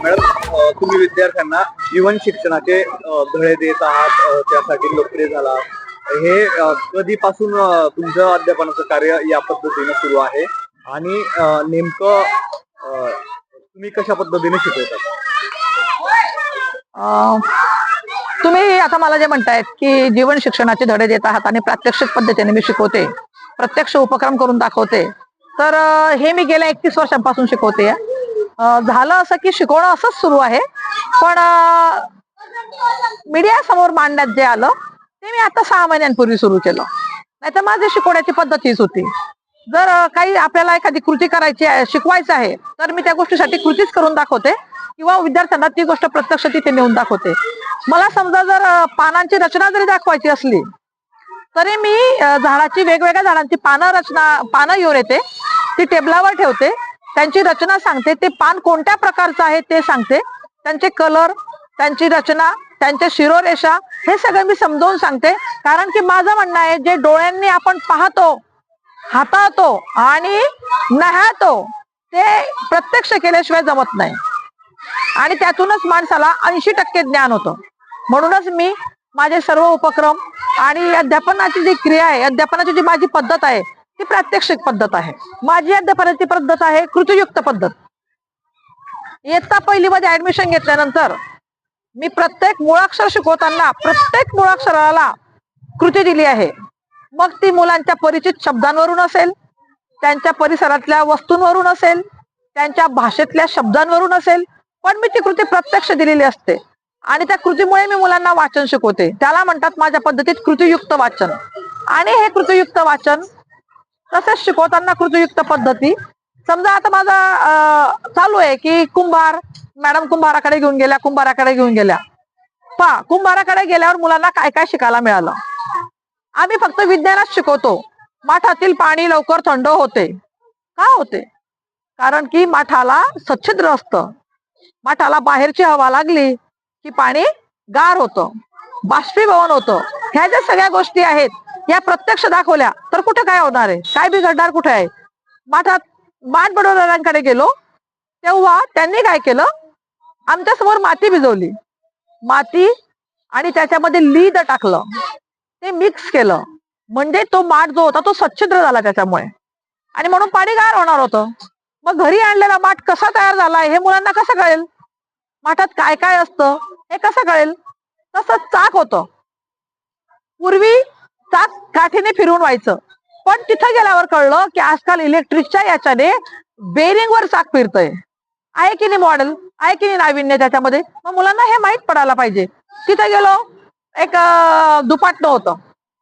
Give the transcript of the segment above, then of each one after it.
Madam, तुम्ही विद्यार्थ्यांना जीवन शिक्षणाचे धडे देत आहात, त्यासाठी लोकप्रिय झाला। हे कधीपासून तुमचं अध्यापनाचं कार्य या पद्धतीने सुरू आहे आणि नेमकं तुम्ही कशा पद्धतीने शिकवतात? तुम्ही आता मला जे म्हणतायत की जीवन शिक्षणाचे धडे देत आहात आणि प्रात्यक्षिक पद्धतीने मी शिकवते, प्रत्यक्ष उपक्रम करून दाखवते, तर हे मी गेल्या 31 वर्षांपासून शिकवते। झालं असं की शिकवणं असंच सुरू आहे, पण मीडिया समोर मांडण्यात जे आलं ते मी आता 6 महिन्यांपूर्वी सुरू केलं। नाहीतर माझी शिकवण्याची पद्धत हीच होती। जर काही आपल्याला एखादी कृती करायची आहे, शिकवायचं आहे, तर मी त्या गोष्टीसाठी कृतीच करून दाखवते किंवा विद्यार्थ्यांना ती गोष्ट प्रत्यक्ष तिथे नेऊन दाखवते। मला समजा जर पानांची रचना जरी दाखवायची असली तरी मी वेगवेगळ्या झाडांची पानं घेऊन येते, ती टेबलावर ठेवते, त्यांची रचना सांगते, ते पान कोणत्या प्रकारचं आहे ते सांगते, त्यांचे कलर, त्यांची रचना, त्यांच्या शिरोरेषा हे सगळं मी समजावून सांगते। कारण की माझं म्हणणं आहे, जे डोळ्यांनी आपण पाहतो, हाताळतो आणि न्याहाळतो ते प्रत्यक्ष केल्याशिवाय जमत नाही आणि त्यातूनच माणसाला 80% ज्ञान होतं। म्हणूनच मी माझे सर्व उपक्रम आणि अध्यापनाची जी क्रिया आहे, अध्यापनाची जी माझी पद्धत आहे ती प्रात्यक्षिक पद्धत आहे। माझी अध्यापनाची पद्धत आहे कृतीयुक्त पद्धत। इयत्ता 1ली मध्ये ऍडमिशन घेतल्यानंतर मी प्रत्येक मुळाक्षर शिकवताना प्रत्येक मुळाक्षराला कृती दिली आहे। मग ती मुलांच्या परिचित शब्दांवरून असेल, त्यांच्या परिसरातल्या वस्तूंवरून असेल, त्यांच्या भाषेतल्या शब्दांवरून असेल, पण मी ती कृती प्रत्यक्ष दिलेली असते आणि त्या कृतीमुळे मी मुलांना वाचन शिकवते। त्याला म्हणतात माझ्या पद्धतीत कृतीयुक्त वाचन। आणि हे कृतीयुक्त वाचन तसेच शिकवताना कृतीयुक्त पद्धती, समजा आता माझा चालू आहे की मॅडम कुंभाराकडे घेऊन गेल्या, कुंभाराकडे गेल्यावर मुलांना काय काय शिकायला मिळालं। आम्ही फक्त विज्ञानच शिकवतो, माठातील पाणी लवकर थंड होते। का होते? कारण की माठाला सच्छिद्र असतं, माठाला बाहेरची हवा लागली की पाणी गार होतं, बाष्पीभवन होतं। ह्या ज्या सगळ्या गोष्टी आहेत या प्रत्यक्ष दाखवल्या तर कुठे काय होणार आहे, काय बिघडणार कुठे आहे? माठ बनवणाऱ्यांकडे गेलो तेव्हा त्यांनी काय केलं, आमच्या समोर माती भिजवली, माती आणि त्याच्यामध्ये लीद टाकलं, ते मिक्स केलं, म्हणजे तो माठ जो होता तो सच्छिद्र झाला त्याच्यामुळे, आणि म्हणून पाणी गार होणार होतं। मग घरी आणलेला माठ कसा तयार झालाय हे मुलांना कसं कळेल? माठात काय काय असतं हे कसं कळेल? तसंच चाक होतं, पूर्वी चाक काठीने फिरून व्हायचं, पण तिथं गेल्यावर कळलं की आजकाल इलेक्ट्रिकच्या याच्याने बेरिंग वर चाक फिरतंय। आहे की नाही मॉडेल, आहे की नाही नाविन्य त्याच्यामध्ये? मग मुलांना हे माहित पडायला पाहिजे। तिथे गेलो, एक दुपाटणं होतं,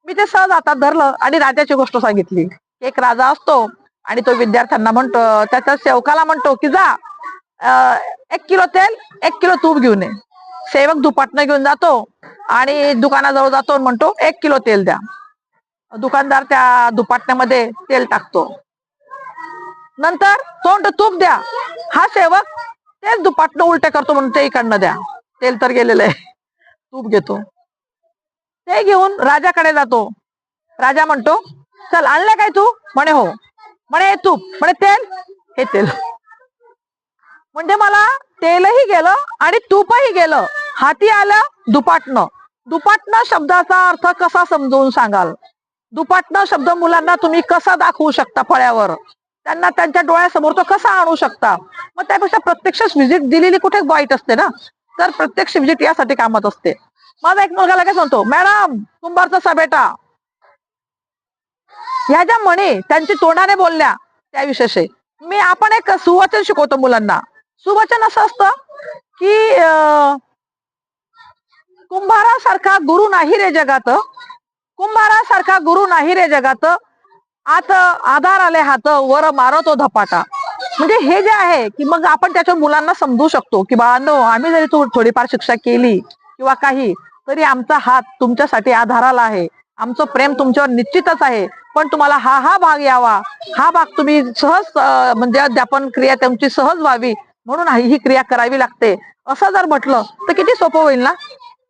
मी ते सहज हातात धरलं आणि राजाची गोष्ट सांगितली। एक राजा असतो आणि तो विद्यार्थ्यांना म्हणतो, त्याच्या सेवकाला म्हणतो की जा 1 किलो तेल 1 किलो तूप घेऊन ये। सेवक दुपाटणं घेऊन जातो आणि दुकानाजवळ जातो आणि म्हणतो 1 किलो तेल द्या। दुकानदार त्या दुपाटण्यामध्ये तेल टाकतो, नंतर तो म्हणतो तूप द्या। हा सेवक तेच दुपाटणं उलटे करतो, म्हणून ते इकडनं द्या, तेल तर गेलेलं आहे, तूप घेतो। ते घेऊन राजाकडे जातो, राजा म्हणतो चल आणलं काय तू? म्हणे हो। म्हणे हे तूप, म्हणे तेल, हे तेल। म्हणजे मला तेलही गेलं आणि तूपही गेलं, हाती आलं दुपाटणं। दुपाटणं शब्दाचा अर्थ कसा समजावून सांगाल? दुपाटणं शब्द मुलांना तुम्ही कसा दाखवू शकता फळ्यावर, त्यांना त्यांच्या डोळ्यासमोर तो कसा आणू शकता? मग त्यापेक्षा प्रत्यक्ष व्हिजिट दिलेली कुठे वाईट असते ना, तर प्रत्यक्ष व्हिजिट यासाठी कामात असते। माझा एक मुलगा लगेच म्हणतो मॅडम कुंभारचा सभेटा, ह्या ज्या म्हणी त्यांची तोंडाने बोलल्या त्याविषयी आपण एक सुवचन शिकवतो मुलांना। सुवचन असं असतं की कुंभारासारखा गुरु नाही रे जगात, कुंभारासारखा गुरु नाही रे जगात, आत आधार आले हात वर मारतो धपाटा। म्हणजे हे जे आहे की मग आपण त्याच्या मुलांना समजू शकतो की बाळांनो, आम्ही जरी थोडीफार शिक्षा केली किंवा काही, तरी आमचा हात तुमच्यासाठी आधाराला आहे, आमचं प्रेम तुमच्यावर निश्चितच आहे, पण तुम्हाला हा भाग यावा, हा भाग तुम्ही सहज म्हणजे अध्यापन क्रिया तुमची सहज व्हावी म्हणून ही क्रिया करावी लागते, असं जर म्हटलं तर किती सोपं होईल ना?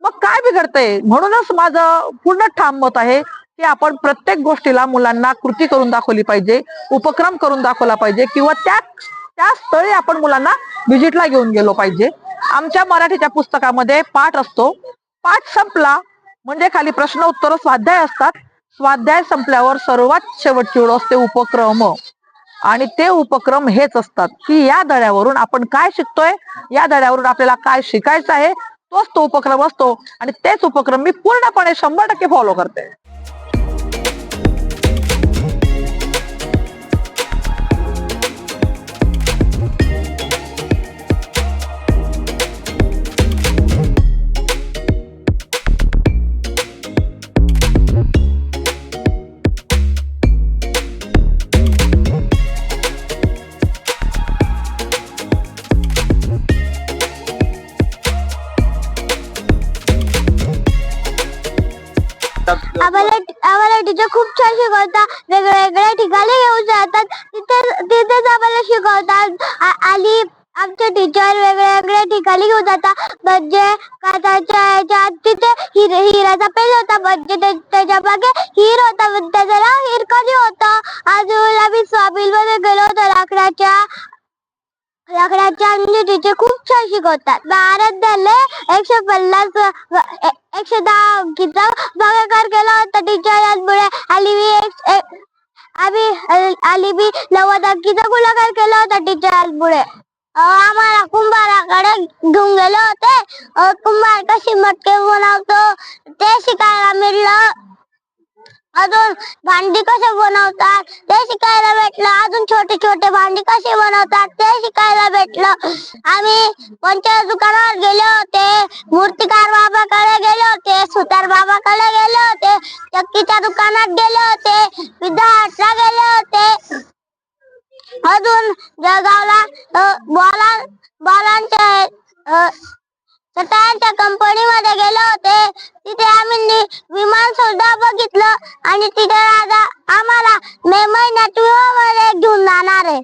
मग काय बिघडतंय? म्हणूनच माझं पूर्ण ठाम मत आहे की आपण प्रत्येक गोष्टीला मुलांना कृती करून दाखवली पाहिजे, उपक्रम करून दाखवला पाहिजे, किंवा त्या स्थळी आपण मुलांना व्हिजिटला घेऊन गेलो पाहिजे। आमच्या मराठीच्या पुस्तकामध्ये पाठ असतो. पाठ संपला म्हणजे खाली प्रश्न उत्तर स्वाध्याय असतात. स्वाध्याय संपल्यावर सर्वात शेवटची ओळ असते उपक्रम. आणि ते उपक्रम हेच असतात की या धड्यावरून आपण काय शिकतोय, या धड्यावरून आपल्याला काय शिकायचं आहे, तोच तो उपक्रम असतो. आणि तेच उपक्रम मी पूर्णपणे 100% फॉलो करते. आम्हाला टीचर खूप छान शिकवतात. वेगवेगळ्या ठिकाणी घेऊन जातात. तिथेच आम्हाला शिकवतात. आणि आमचे टीचर वेगवेगळ्या ठिकाणी घेऊन जातात. म्हणजे काचाच्या तिथे हिराचा पेज होता. म्हणजे त्याच्या मागे हिर होता. त्याचं नाव हिरकणी होतं. अजून आम्ही स्वामील मध्ये गेलो होतो लाकडाच्या. म्हणजे टीचर खूप छान शिकवतात. भारत झाले 110 अंकीचा भागाकार केला होता टीचरांमुळे. आम्ही 90 अंकीचा गुणाकार केला होता टीचरांमुळे. आम्हाला कुंभाराकडे घेऊन गेले होते. कुंभार कशी मटके बनवतो ते शिकायला मिळलं. अजून भांडी कसे बनवतात ते शिकायला भेटलं. अजून छोटे छोटे भांडी कसे बनवतात ते शिकायला भेटलं. आम्ही पंचायत दुकानावर गेले होते. मूर्तिकार बाबाकडे गेले होते. सुतार बाबाकडे गेले होते. चक्कीच्या दुकानात गेले होते. विद्याहाटला गेले होते. अजून जळगावला बॉलांच्या सटायांच्या कंपनी मध्ये गेले होते. तिथे आम्ही विमान सुद्धा बघितलं. आणि तिथे आम्हाला मे महिन्यात मध्ये घेऊन जाणार आहे.